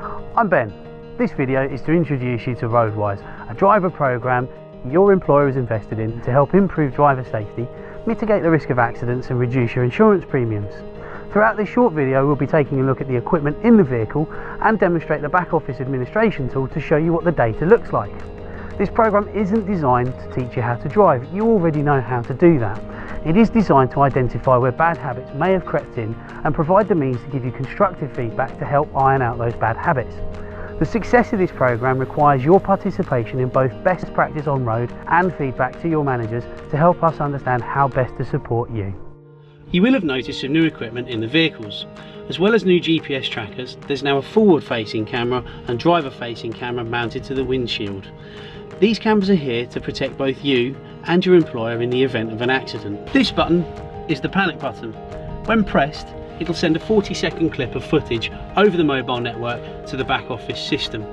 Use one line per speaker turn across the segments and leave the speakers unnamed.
I'm Ben. This video is to introduce you to Roadwise, a driver program your employer is invested in to help improve driver safety, mitigate the risk of accidents and reduce your insurance premiums. Throughout this short video we'll be taking a look at the equipment in the vehicle and demonstrate the back office administration tool to show you what the data looks like. This program isn't designed to teach you how to drive, you already know how to do that. It is designed to identify where bad habits may have crept in and provide the means to give you constructive feedback to help iron out those bad habits. The success of this program requires your participation in both best practice on road and feedback to your managers to help us understand how best to support you.
You will have noticed some new equipment in the vehicles. As well as new GPS trackers, there's now a forward-facing camera and driver-facing camera mounted to the windshield. These cameras are here to protect both you and your employer in the event of an accident. This button is the panic button. When pressed, it'll send a 40-second clip of footage over the mobile network to the back office system.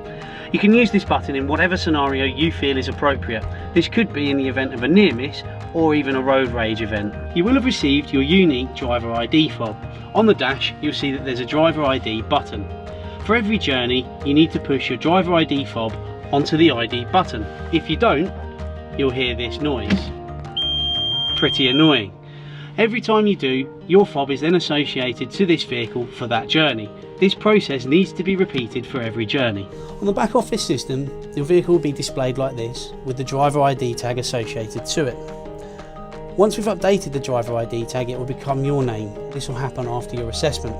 You can use this button in whatever scenario you feel is appropriate. This could be in the event of a near miss or even a road rage event. You will have received your unique driver ID fob. On the dash you'll see that there's a driver ID button. For every journey you need to push your driver ID fob onto the ID button. If you don't, you'll hear this noise. Pretty annoying. Every time you do, your fob is then associated to this vehicle for that journey. This process needs to be repeated for every journey. On the back office system, your vehicle will be displayed like this with the driver ID tag associated to it. Once we've updated the driver ID tag, it will become your name. This will happen after your assessment.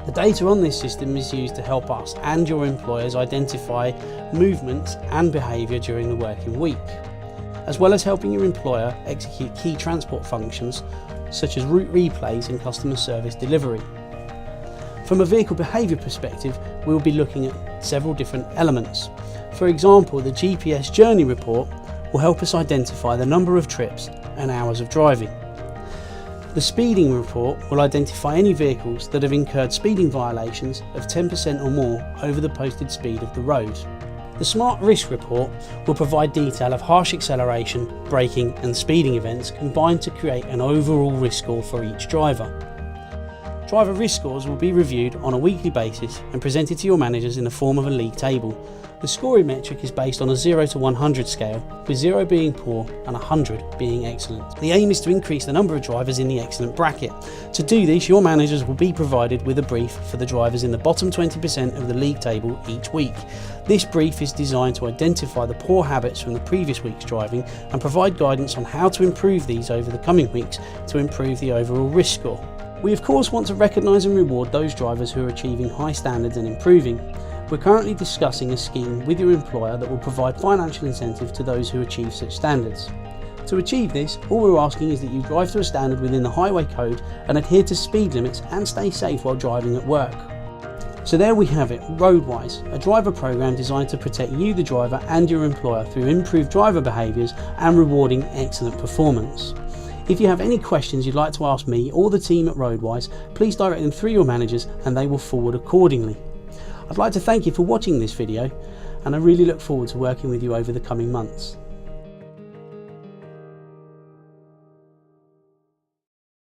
The data on this system is used to help us and your employers identify movements and behaviour during the working week, as well as helping your employer execute key transport functions such as route replays and customer service delivery. From a vehicle behaviour perspective, we will be looking at several different elements. For example, the GPS journey report will help us identify the number of trips and hours of driving. The speeding report will identify any vehicles that have incurred speeding violations of 10% or more over the posted speed of the road. The smart risk report will provide detail of harsh acceleration, braking and speeding events combined to create an overall risk score for each driver. Driver risk scores will be reviewed on a weekly basis and presented to your managers in the form of a league table. The scoring metric is based on a 0 to 100 scale, with 0 being poor and 100 being excellent. The aim is to increase the number of drivers in the excellent bracket. To do this, your managers will be provided with a brief for the drivers in the bottom 20% of the league table each week. This brief is designed to identify the poor habits from the previous week's driving and provide guidance on how to improve these over the coming weeks to improve the overall risk score. We of course want to recognise and reward those drivers who are achieving high standards and improving. We're currently discussing a scheme with your employer that will provide financial incentive to those who achieve such standards. To achieve this, all we're asking is that you drive to a standard within the highway code and adhere to speed limits and stay safe while driving at work. So there we have it, Roadwise, a driver program designed to protect you, the driver, and your employer through improved driver behaviours and rewarding excellent performance. If you have any questions you'd like to ask me or the team at Roadwise, please direct them through your managers and they will forward accordingly. I'd like to thank you for watching this video and I really look forward to working with you over the coming months.